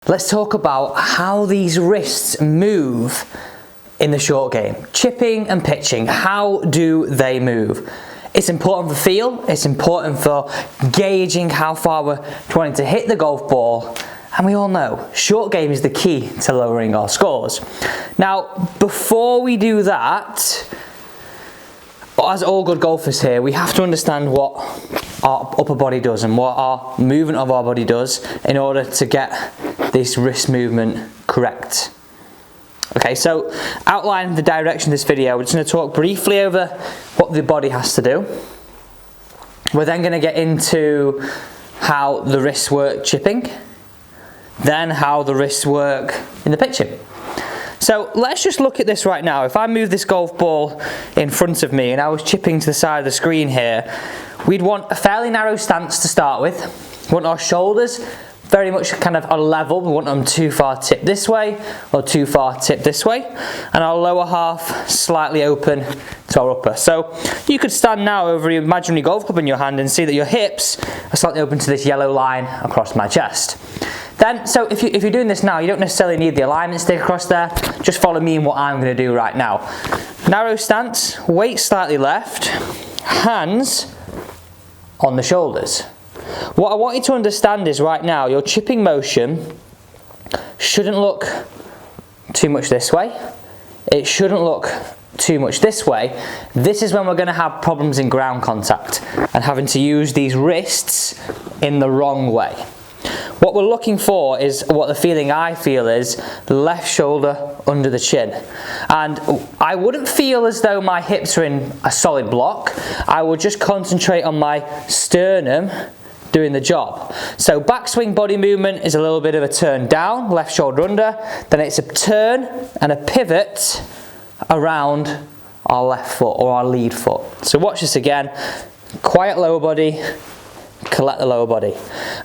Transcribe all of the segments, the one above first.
Let's talk about how these wrists move in the short game. Chipping and pitching, how do they move? It's important for feel, it's important for gauging how far we're trying to hit the golf ball, and we all know short game is the key to lowering our scores. Now, before we do that, as all good golfers here, we have to understand what our upper body does and what our movement of our body does in order to get this wrist movement correct. Okay, so outlining the direction of this video, we're just going to talk briefly over what the body has to do. We're then going to get into how the wrists work chipping, then how the wrists work in the pitching. So let's just look at this right now. If I move this golf ball in front of me and I was chipping to the side of the screen here, we'd want a fairly narrow stance to start with. We want our shoulders very much kind of on level. We want them too far tipped this way or too far tipped this way, and our lower half slightly open to our upper. So you could stand now over your imaginary golf club in your hand and see that your hips are slightly open to this yellow line across my chest. Then, so if you're doing this now, you don't necessarily need the alignment stick across there. Just follow me in what I'm going to do right now. Narrow stance, weight slightly left, hands on the shoulders. What I want you to understand is right now, your chipping motion shouldn't look too much this way. It shouldn't look too much this way. This is when we're going to have problems in ground contact and having to use these wrists in the wrong way. What we're looking for is what the feeling I feel is the left shoulder under the chin. And I wouldn't feel as though my hips are in a solid block. I would just concentrate on my sternum doing the job. So backswing body movement is a little bit of a turn down, left shoulder under, then it's a turn and a pivot around our left foot or our lead foot. So watch this again, quiet lower body, collect the lower body.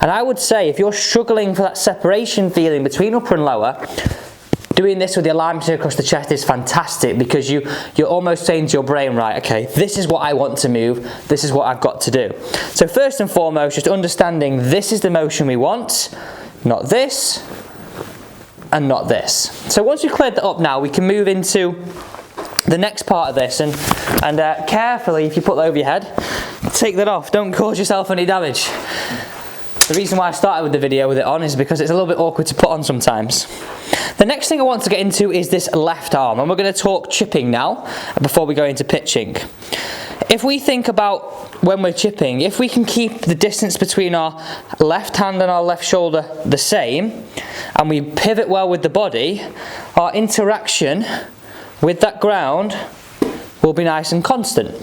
And I would say if you're struggling for that separation feeling between upper and lower, doing this with the alignment across the chest is fantastic, because you're almost saying to your brain, right, okay, this is what I want to move, this is what I've got to do. So first and foremost, just understanding this is the motion we want, not this, and not this. So once we've cleared that up now, we can move into the next part of this, and carefully, if you put that over your head, take that off, don't cause yourself any damage. The reason why I started with the video with it on is because it's a little bit awkward to put on sometimes. The next thing I want to get into is this left arm, and we're going to talk chipping now before we go into pitching. If we think about when we're chipping, if we can keep the distance between our left hand and our left shoulder the same, and we pivot well with the body, our interaction with that ground will be nice and constant.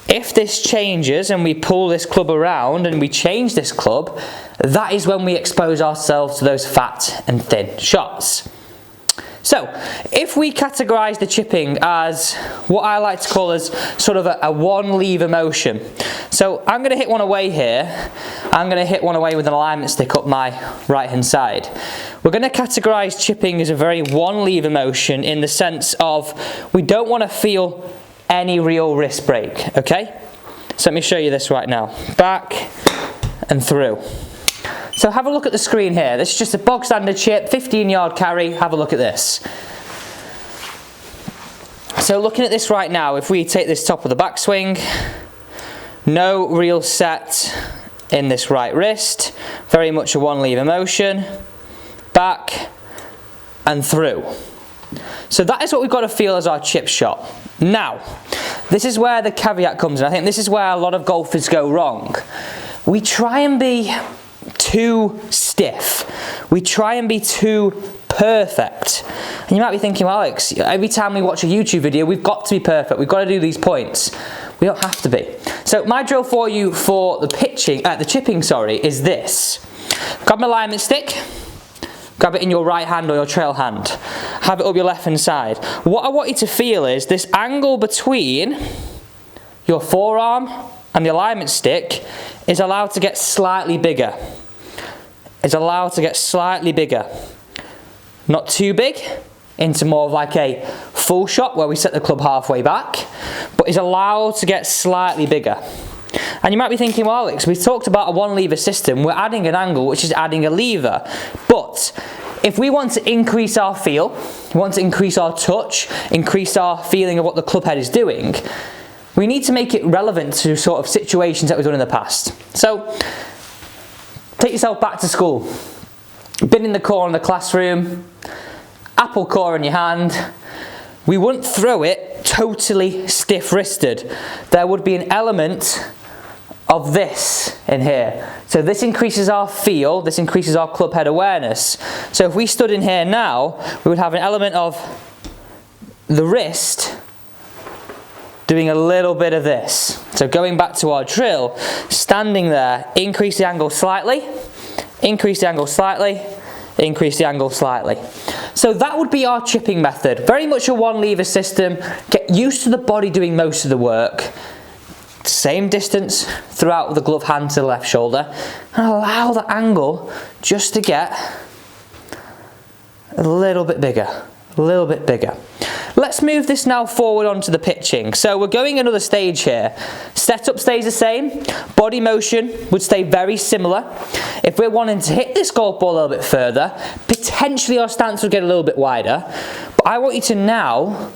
If this changes and we pull this club around and we change this club, that is when we expose ourselves to those fat and thin shots. So, if we categorise the chipping as what I like to call as sort of a one lever motion. So I'm going to hit one away here, I'm going to hit one away with an alignment stick up my right hand side. We're going to categorise chipping as a very one lever motion in the sense of we don't want to feel any real wrist break, okay? So let me show you this right now. Back and through. So have a look at the screen here. This is just a bog standard chip, 15-yard carry. Have a look at this. So looking at this right now, if we take this top of the backswing, no real set in this right wrist, very much a one lever motion, back and through. So that is what we've got to feel as our chip shot. Now, this is where the caveat comes in. I think this is where a lot of golfers go wrong. We try and be too stiff. We try and be too perfect. And you might be thinking, well, Alex, every time we watch a YouTube video, we've got to be perfect. We've got to do these points. We don't have to be. So my drill for you for the chipping, is this. Grab an alignment stick. Grab it in your right hand or your trail hand. Have it up your left hand side. What I want you to feel is this angle between your forearm and the alignment stick is allowed to get slightly bigger. It's allowed to get slightly bigger. Not too big, into more of like a full shot where we set the club halfway back, but is allowed to get slightly bigger. And you might be thinking, well, Alex, we've talked about a one lever system, we're adding an angle, which is adding a lever. But if we want to increase our feel, we want to increase our touch, increase our feeling of what the club head is doing, we need to make it relevant to sort of situations that we've done in the past. So, take yourself back to school. Been in the corner of the classroom, apple core in your hand. We wouldn't throw it totally stiff-wristed. There would be an element of this in here. So this increases our feel, this increases our club head awareness. So if we stood in here now, we would have an element of the wrist doing a little bit of this. So going back to our drill, standing there, increase the angle slightly, increase the angle slightly, increase the angle slightly. So that would be our chipping method. Very much a one lever system. Get used to the body doing most of the work. Same distance throughout the glove hand to the left shoulder. And allow the angle just to get a little bit bigger. A little bit bigger. Let's move this now forward onto the pitching. So we're going another stage here. Setup stays the same. Body motion would stay very similar. If we're wanting to hit this golf ball a little bit further, potentially our stance would get a little bit wider. But I want you to now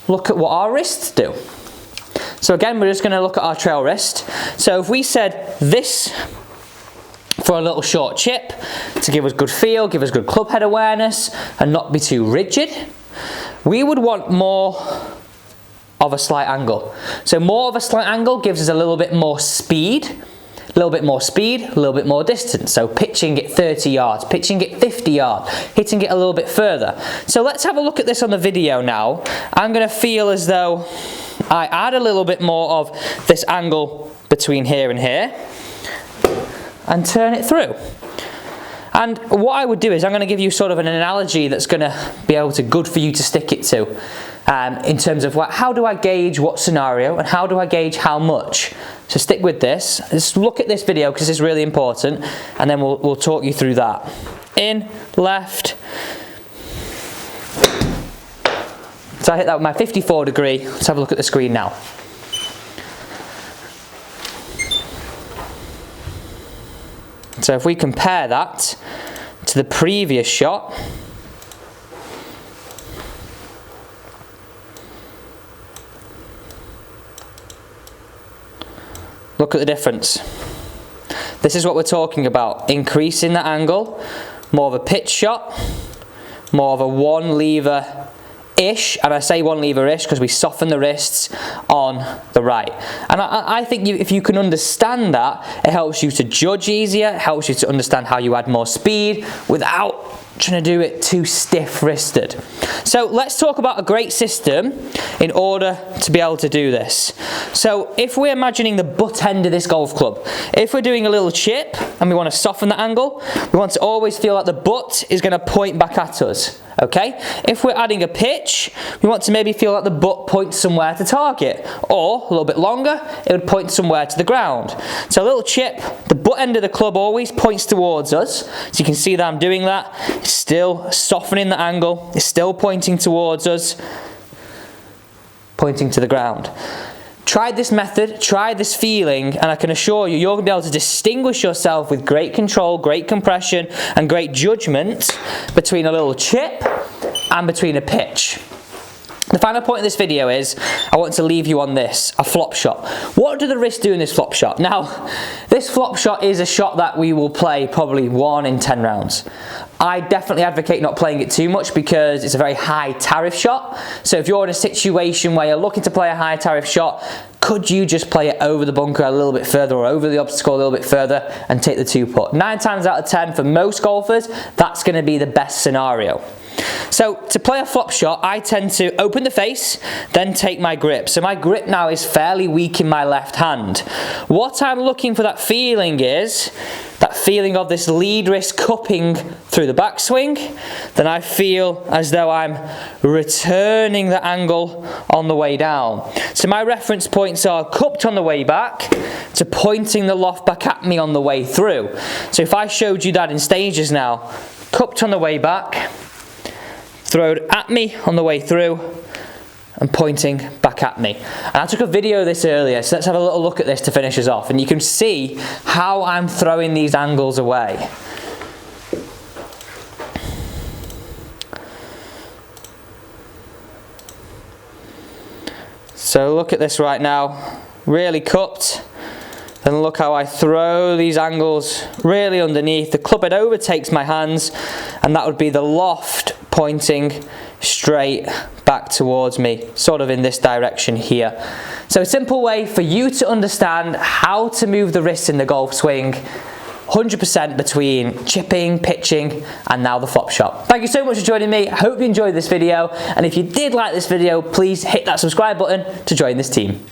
look at what our wrists do. So again, we're just going to look at our trail wrist. So if we said this for a little short chip to give us good feel, give us good club head awareness and not be too rigid, we would want more of a slight angle. So more of a slight angle gives us a little bit more speed, a little bit more speed, a little bit more distance. So pitching it 30 yards, pitching it 50 yards, hitting it a little bit further. So let's have a look at this on the video now. I'm going to feel as though I add a little bit more of this angle between here and here and turn it through. And what I would do is I'm going to give you sort of an analogy that's going to be able to good for you to stick it to in terms of how do I gauge what scenario and how do I gauge how much. So stick with this. Just look at this video because it's really important and then we'll talk you through that. In, left. So I hit that with my 54 degree. Let's have a look at the screen now. So if we compare that to the previous shot, look at the difference. This is what we're talking about, increasing the angle, more of a pitch shot, more of a one lever ish, and I say one lever ish because we soften the wrists on the right. And I think if you can understand that, it helps you to judge easier, it helps you to understand how you add more speed without trying to do it too stiff-wristed. So let's talk about a great system in order to be able to do this. So if we're imagining the butt end of this golf club, if we're doing a little chip and we want to soften the angle, we want to always feel like the butt is going to point back at us. Okay? If we're adding a pitch, we want to maybe feel like the butt points somewhere to target, or a little bit longer, it would point somewhere to the ground. So a little chip, the butt end of the club always points towards us. So you can see that I'm doing that. It's still softening the angle. It's still pointing towards us, pointing to the ground. Try this method, try this feeling, and I can assure you, you're going to be able to distinguish yourself with great control, great compression, and great judgment between a little chip and between a pitch. The final point of this video is, I want to leave you on this, a flop shot. What do the wrists do in this flop shot? Now, this flop shot is a shot that we will play probably 1 in 10 rounds. I definitely advocate not playing it too much because it's a very high tariff shot. So if you're in a situation where you're looking to play a high tariff shot, could you just play it over the bunker a little bit further or over the obstacle a little bit further and take the 2-putt? 9 times out of 10 for most golfers, that's going to be the best scenario. So to play a flop shot, I tend to open the face, then take my grip. So my grip now is fairly weak in my left hand. What I'm looking for that feeling is, that feeling of this lead wrist cupping through the backswing. Then I feel as though I'm returning the angle on the way down. So my reference points are cupped on the way back to pointing the loft back at me on the way through. So if I showed you that in stages now, cupped on the way back, thrown at me on the way through, and pointing back at me. And I took a video of this earlier, so let's have a little look at this to finish us off. And you can see how I'm throwing these angles away. So look at this right now, really cupped. Then look how I throw these angles really underneath. The club head overtakes my hands, and that would be the loft pointing straight back towards me, sort of in this direction here. So a simple way for you to understand how to move the wrists in the golf swing, 100% between chipping, pitching, and now the flop shot. Thank you so much for joining me. I hope you enjoyed this video, and if you did like this video, please hit that subscribe button to join this team.